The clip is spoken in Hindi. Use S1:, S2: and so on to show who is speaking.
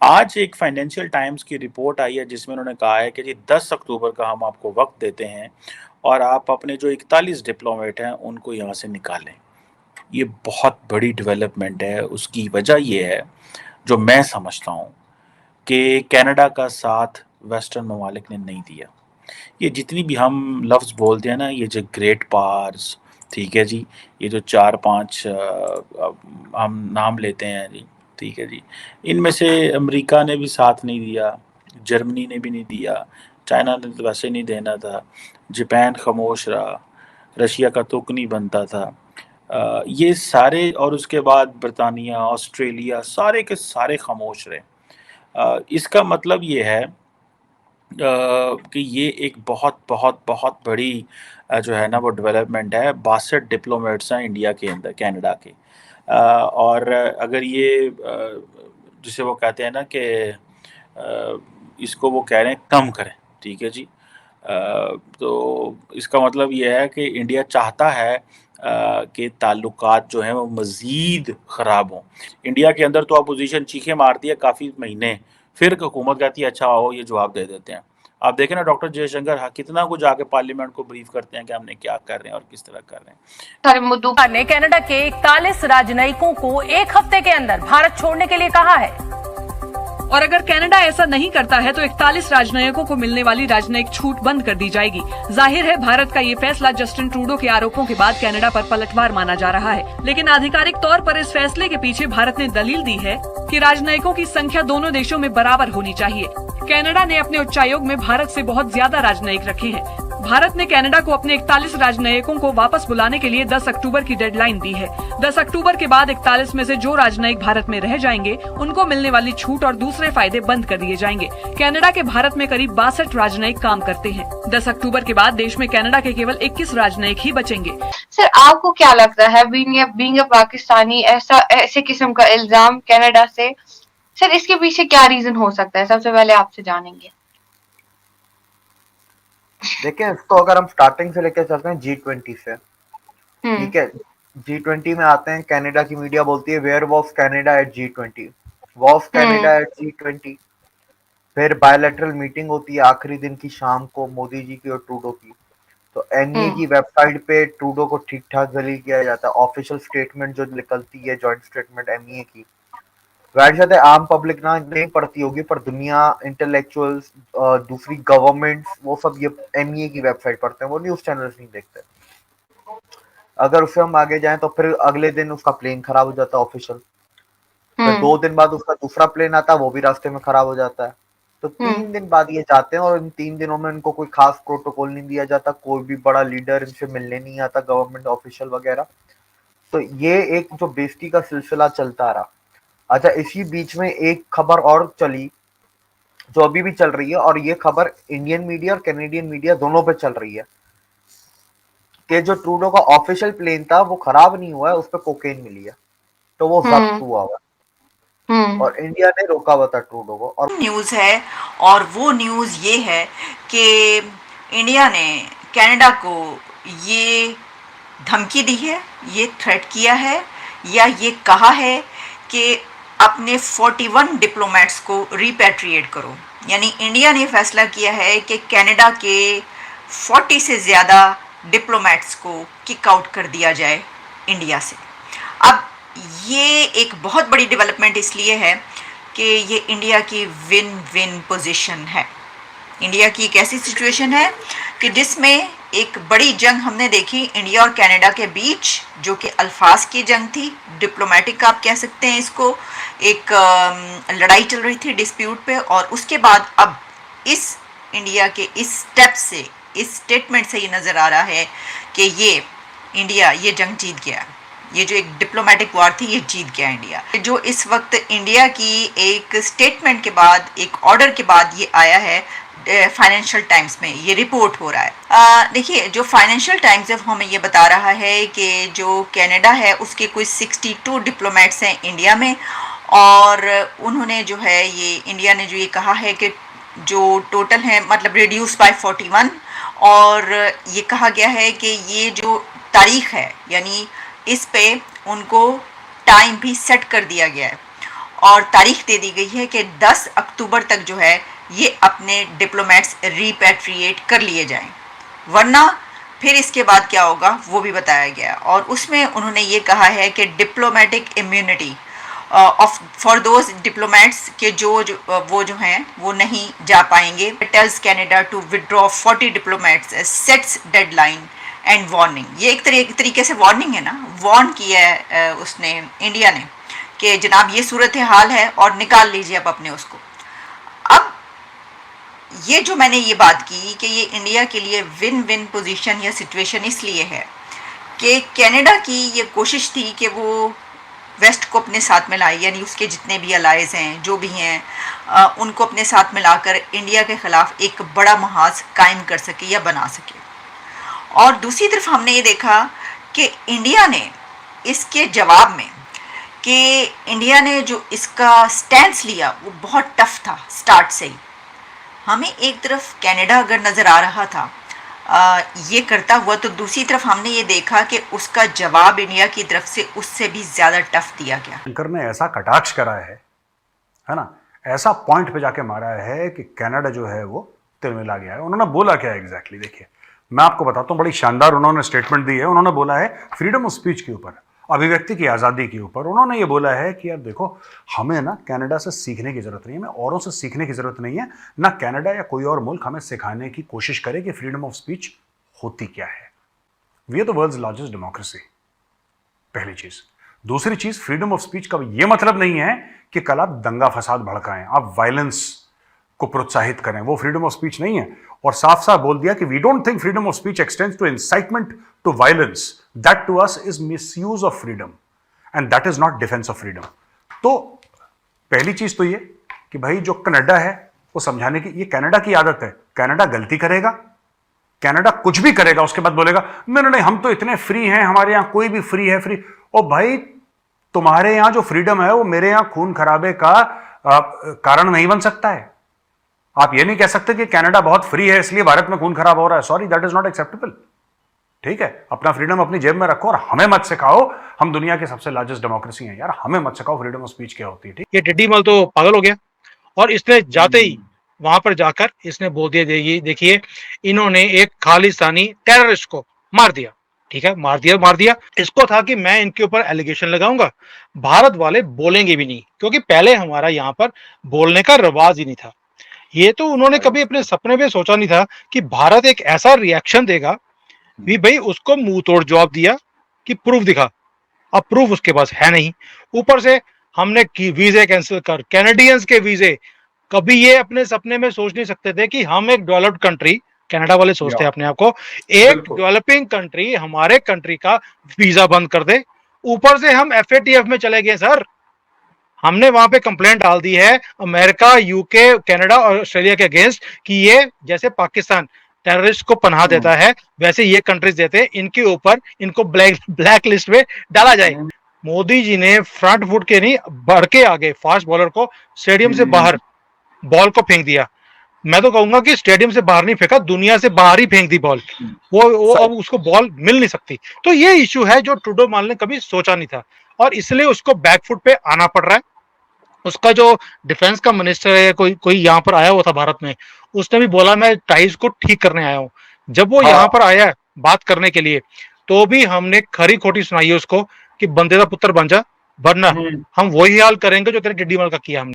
S1: आज एक फाइनेंशियल टाइम्स की रिपोर्ट आई है जिसमें उन्होंने कहा है कि जी 10 अक्टूबर का हम आपको वक्त देते हैं और आप अपने जो 41 डिप्लोमेट हैं उनको यहाँ से निकालें। ये बहुत बड़ी डेवलपमेंट है। उसकी वजह ये है जो मैं समझता हूँ कि कनाडा का साथ वेस्टर्न ममालिक ने नहीं दिया। ये जितनी भी हम लफ्ज़ बोलते हैं ना, ये जो ग्रेट पावर्स, ठीक है जी, ये जो 4-5 हम नाम लेते हैं जी, ठीक है जी, इनमें से अमेरिका ने भी साथ नहीं दिया, जर्मनी ने भी नहीं दिया, चाइना ने तो वैसे नहीं देना था, जापान खामोश रहा, रशिया का तुक नहीं बनता था। ये सारे और उसके बाद ब्रिटानिया, ऑस्ट्रेलिया सारे के सारे खामोश रहे। इसका मतलब ये है कि ये एक बहुत बहुत बहुत बड़ी जो है ना वो डेवलपमेंट है। 62 डिप्लोमेट्स हैं इंडिया के अंदर, कनाडा के। और अगर ये जिसे वो कहते हैं ना कि इसको वो कह रहे हैं कम करें, ठीक है जी। तो इसका मतलब ये है कि इंडिया चाहता है कि ताल्लुकात जो हैं वो मज़ीद ख़राब हों। इंडिया के अंदर तो अपोज़िशन चीखें मारती है काफ़ी महीने, फिर हुकूमत कहती है अच्छा आओ ये जवाब दे देते हैं। आप देखें ना डॉक्टर जयशंकर कितना कुछ आके पार्लियामेंट को ब्रीफ करते हैं कि हमने क्या कर रहे हैं और किस तरह कर रहे हैं।
S2: सारे मुद्दों ने कनाडा के 41 राजनयिकों को एक हफ्ते के अंदर भारत छोड़ने के लिए कहा है।
S3: और अगर कनाडा ऐसा नहीं करता है तो 41 राजनयिकों को मिलने वाली राजनयिक छूट बंद कर दी जाएगी। जाहिर है भारत का ये फैसला जस्टिन ट्रूडो के आरोपों के बाद कनाडा पर पलटवार माना जा रहा है, लेकिन आधिकारिक तौर पर इस फैसले के पीछे भारत ने दलील दी है कि राजनयिकों की संख्या दोनों देशों में बराबर होनी चाहिए। कनाडा ने अपने उच्चायोग में भारत से बहुत ज्यादा राजनयिक रखे हैं। भारत ने कनाडा को अपने 41 राजनयिकों को वापस बुलाने के लिए 10 अक्टूबर की डेडलाइन दी है। 10 अक्टूबर के बाद 41 में से जो राजनयिक भारत में रह जाएंगे उनको मिलने वाली छूट और दूसरे फायदे बंद कर दिए जाएंगे। कनाडा के भारत में करीब 62 राजनयिक काम करते हैं। 10 अक्टूबर के बाद देश में कनाडा के केवल 21 राजनयिक ही बचेंगे।
S2: सर आपको क्या लगता है बीइंग अ पाकिस्तानी ऐसे किस्म का इल्जाम कनाडा से, सर इसके पीछे क्या रीजन हो सकता है? सबसे पहले आपसे जानेंगे।
S4: देखिए इसको अगर हम स्टार्टिंग से लेकर चलते हैं G20 से, ठीक है। G20 में आते हैं, कनाडा की मीडिया बोलती है where was Canada at G20, was Canada at G20। फिर बायलैटरल मीटिंग होती है आखिरी दिन की शाम को मोदी जी की और ट्रूडो की। तो एनईए की वेबसाइट पे ट्रूडो को ठीक ठाक दलील किया जाता है। ऑफिशियल स्टेटमेंट जो निकलती है जॉइंट स्टेटमेंट एनईए की, वैसे शायद आम पब्लिक ना नहीं पढ़ती होगी, पर दुनिया इंटेलेक्चुअल्स, दूसरी गवर्नमेंट्स, वो सब ये एनईए की वेबसाइट पढ़ते हैं, वो न्यूज चैनल्स नहीं देखते। अगर उससे हम आगे जाएं तो फिर अगले दिन उसका प्लेन खराब हो जाता है ऑफिशियल। फिर 2 दिन बाद उसका दूसरा प्लेन आता है, वो भी रास्ते में खराब हो जाता है। तो 3 दिन बाद ये जाते हैं और इन 3 दिनों में इनको कोई खास प्रोटोकॉल नहीं दिया जाता, कोई भी बड़ा लीडर इनसे मिलने नहीं आता, गवर्नमेंट ऑफिशियल वगैरह। तो ये एक जो बेइज्जती का सिलसिला चलता रहा। अच्छा, इसी बीच में एक खबर और चली जो अभी भी चल रही है, और ये खबर इंडियन मीडिया और कैनेडियन मीडिया दोनों पे चल रही है कि जो ट्रूडो का ऑफिशियल प्लेन था वो खराब नहीं हुआ है, उस पर कोकेन मिली है, तो वो जब्त हुआ हुआ और इंडिया ने रोका हुआ था ट्रूडो को। और
S5: न्यूज है, और वो न्यूज ये है कि इंडिया ने कनाडा को ये धमकी दी है, ये थ्रेट किया है, या ये कहा है कि अपने 41 डिप्लोमेट्स को रिपैट्रिएट करो। यानी इंडिया ने फैसला किया है कि कनाडा के 40 से ज़्यादा डिप्लोमेट्स को किक आउट कर दिया जाए इंडिया से। अब ये एक बहुत बड़ी डेवलपमेंट इसलिए है कि ये इंडिया की विन विन पोजीशन है। इंडिया की एक ऐसी सिचुएशन है कि जिसमें एक बड़ी जंग हमने देखी इंडिया और कनाडा के बीच, जो कि अल्फाज की जंग थी, डिप्लोमेटिक आप कह सकते हैं इसको, एक लड़ाई चल रही थी डिस्प्यूट पे, और उसके बाद अब इस इंडिया के इस स्टेप से, इस स्टेटमेंट से ये नज़र आ रहा है कि ये इंडिया ये जंग जीत गया। ये जो एक डिप्लोमेटिक वॉर थी ये जीत गया इंडिया। जो इस वक्त इंडिया की एक स्टेटमेंट के बाद, एक ऑर्डर के बाद ये आया है फाइनेंशियल टाइम्स में, ये रिपोर्ट हो रहा है। देखिए, जो फाइनेंशियल टाइम्स है हमें ये बता रहा है कि जो कनाडा है उसके कुछ 62 डिप्लोमेट्स हैं इंडिया में, और उन्होंने जो है ये इंडिया ने जो ये कहा है कि जो टोटल है मतलब रिड्यूस बाय 41, और ये कहा गया है कि ये जो तारीख है यानी इस पे उनको टाइम भी सेट कर दिया गया है। और तारीख दे दी गई है कि 10 अक्टूबर तक जो है ये अपने डिप्लोमेट्स रिपैट्रिएट कर लिए जाएं, वरना फिर इसके बाद क्या होगा वो भी बताया गया। और उसमें उन्होंने ये कहा है कि diplomatic immunity of for those diplomats के वो जो हैं वो नहीं जा पाएंगे। Tells Canada to withdraw 40 diplomats, sets deadline and warning. ये एक तरीके से वार्निंग है ना, वार्न किया है उसने, इंडिया ने, कि जनाब ये सूरत हाल है और निकाल लीजिए अब अपने उसको। अब ये जो मैंने ये बात की कि ये इंडिया के लिए विन विन पोजीशन या सिचुएशन इसलिए है कि कनाडा की ये कोशिश थी कि वो वेस्ट को अपने साथ में लाए, यानी उसके जितने भी अलाइज हैं जो भी हैं उनको अपने साथ मिलाकर इंडिया के ख़िलाफ़ एक बड़ा महाज कायम कर सके या बना सके। और दूसरी तरफ हमने ये देखा कि इंडिया ने इसके जवाब में कि इंडिया ने जो इसका स्टैंड लिया वो बहुत टफ था स्टार्ट से ही। हमें एक तरफ कनाडा अगर नज़र आ रहा था ये करता हुआ, तो दूसरी तरफ हमने ये देखा कि उसका जवाब इंडिया की तरफ से उससे भी ज़्यादा टफ दिया गया।
S6: शंकर ने ऐसा कटाक्ष करा है ना, ऐसा पॉइंट पे जाके मारा है कि कनाडा जो है वो तिलमिला गया है। उन्होंने बोला क्या एग्जैक्टली, देखिए मैं आपको बताता हूँ, बड़ी शानदार उन्होंने स्टेटमेंट दी है। उन्होंने बोला है फ्रीडम ऑफ स्पीच के ऊपर, अभिव्यक्ति की आज़ादी के ऊपर। उन्होंने ये बोला है कि यार देखो, हमें ना कनाडा से सीखने की ज़रूरत नहीं है, हमें औरों से सीखने की ज़रूरत नहीं है, ना कनाडा या कोई और मुल्क हमें सिखाने की कोशिश करे कि फ्रीडम ऑफ स्पीच होती क्या है। We are the world's largest democracy, पहली चीज़। दूसरी चीज़, फ्रीडम ऑफ स्पीच का ये मतलब नहीं है कि कल आप दंगा फसाद भड़काएं, आप वायलेंस को प्रोत्साहित करें, वो फ्रीडम ऑफ स्पीच नहीं है। और साफ साफ बोल दिया कि we don't think freedom of speech extends to incitement to violence, that to us is misuse of freedom and that is not defence of freedom. तो पहली चीज तो ये कि भाई जो कनाडा है वो समझाने की, ये कनाडा की आदत है, कनाडा गलती करेगा, कनाडा कुछ भी करेगा, उसके बाद बोलेगा नहीं नहीं हम तो इतने फ्री हैं, हमारे यहां कोई भी फ्री है, फ्री। ओ भाई, तुम्हारे यहां जो फ्रीडम है वो मेरे यहां खून खराबे का कारण नहीं बन सकता है। आप ये नहीं कह सकते कि कनाडा बहुत फ्री है इसलिए भारत में खून खराब हो रहा है। Sorry, that is not acceptable. ठीक है, अपना फ्रीडम अपनी जेब में रखो और हमें मत सिखाओ, हम दुनिया के सबसे लार्जेस्ट डेमोक्रेसी हैं यार, हमें मत सिखाओ फ्रीडम ऑफ स्पीच क्या होती है। ठीक,
S7: ये टिड्डीमल तो पागल हो गया और इसने जाते ही वहां पर जाकर इसने बोल दिया, देखिए इन्होंने एक खालिस्तानी टेररिस्ट को मार दिया। ठीक है, मार दिया। इसको था कि मैं इनके ऊपर एलिगेशन लगाऊंगा, भारत वाले बोलेंगे भी नहीं, क्योंकि पहले हमारा यहाँ पर बोलने का रिवाज ही नहीं था। ये तो उन्होंने कभी अपने सपने में सोचा नहीं था कि भारत एक ऐसा रिएक्शन देगा भी। भाई उसको मुंह तोड़ जवाब दिया कि प्रूफ दिखा, अब प्रूफ उसके पास है नहीं। ऊपर से हमने वीजे कैंसिल कर, कैनेडियंस के वीजे, कभी ये अपने सपने में सोच नहीं सकते थे कि हम एक डेवलप्ड कंट्री, कनाडा वाले सोचते हैं अपने आप को एक डेवलपिंग कंट्री, हमारे कंट्री का वीजा बंद कर दे। ऊपर से हम FATF में चले गए सर। हमने वहां पे कंप्लेंट डाल दी है अमेरिका, यूके, कनाडा और ऑस्ट्रेलिया के अगेंस्ट कि ये जैसे पाकिस्तान टेररिस्ट को पनाह देता है वैसे ये कंट्रीज देते हैं, इनके ऊपर इनको ब्लैक लिस्ट में डाला जाए। मोदी जी ने फ्रंट फुट के नहीं बढ़ के आगे फास्ट बॉलर को स्टेडियम से बाहर बॉल को फेंक दिया। मैं तो कहूंगा कि स्टेडियम से बाहर नहीं फेंका, दुनिया से बाहर ही फेंक दी बॉल। वो अब उसको बॉल मिल नहीं सकती। तो ये इशू है जो ट्रूडो मान ने कभी सोचा नहीं था और इसलिए उसको बैकफुट पे आना पड़ रहा है। उसका जो डिफेंस का मिनिस्टर है, कोई यहाँ पर आया हुआ था भारत में, उसने भी बोला मैं टाइज को ठीक करने आया हूँ। जब वो यहाँ पर आया बात करने के लिए तो भी हमने खरी खोटी सुनाई है उसको कि बंदे का पुत्र बन जा, वरना हम वही हाल करेंगे जो तेरे टिड्डीमल का किया हमने।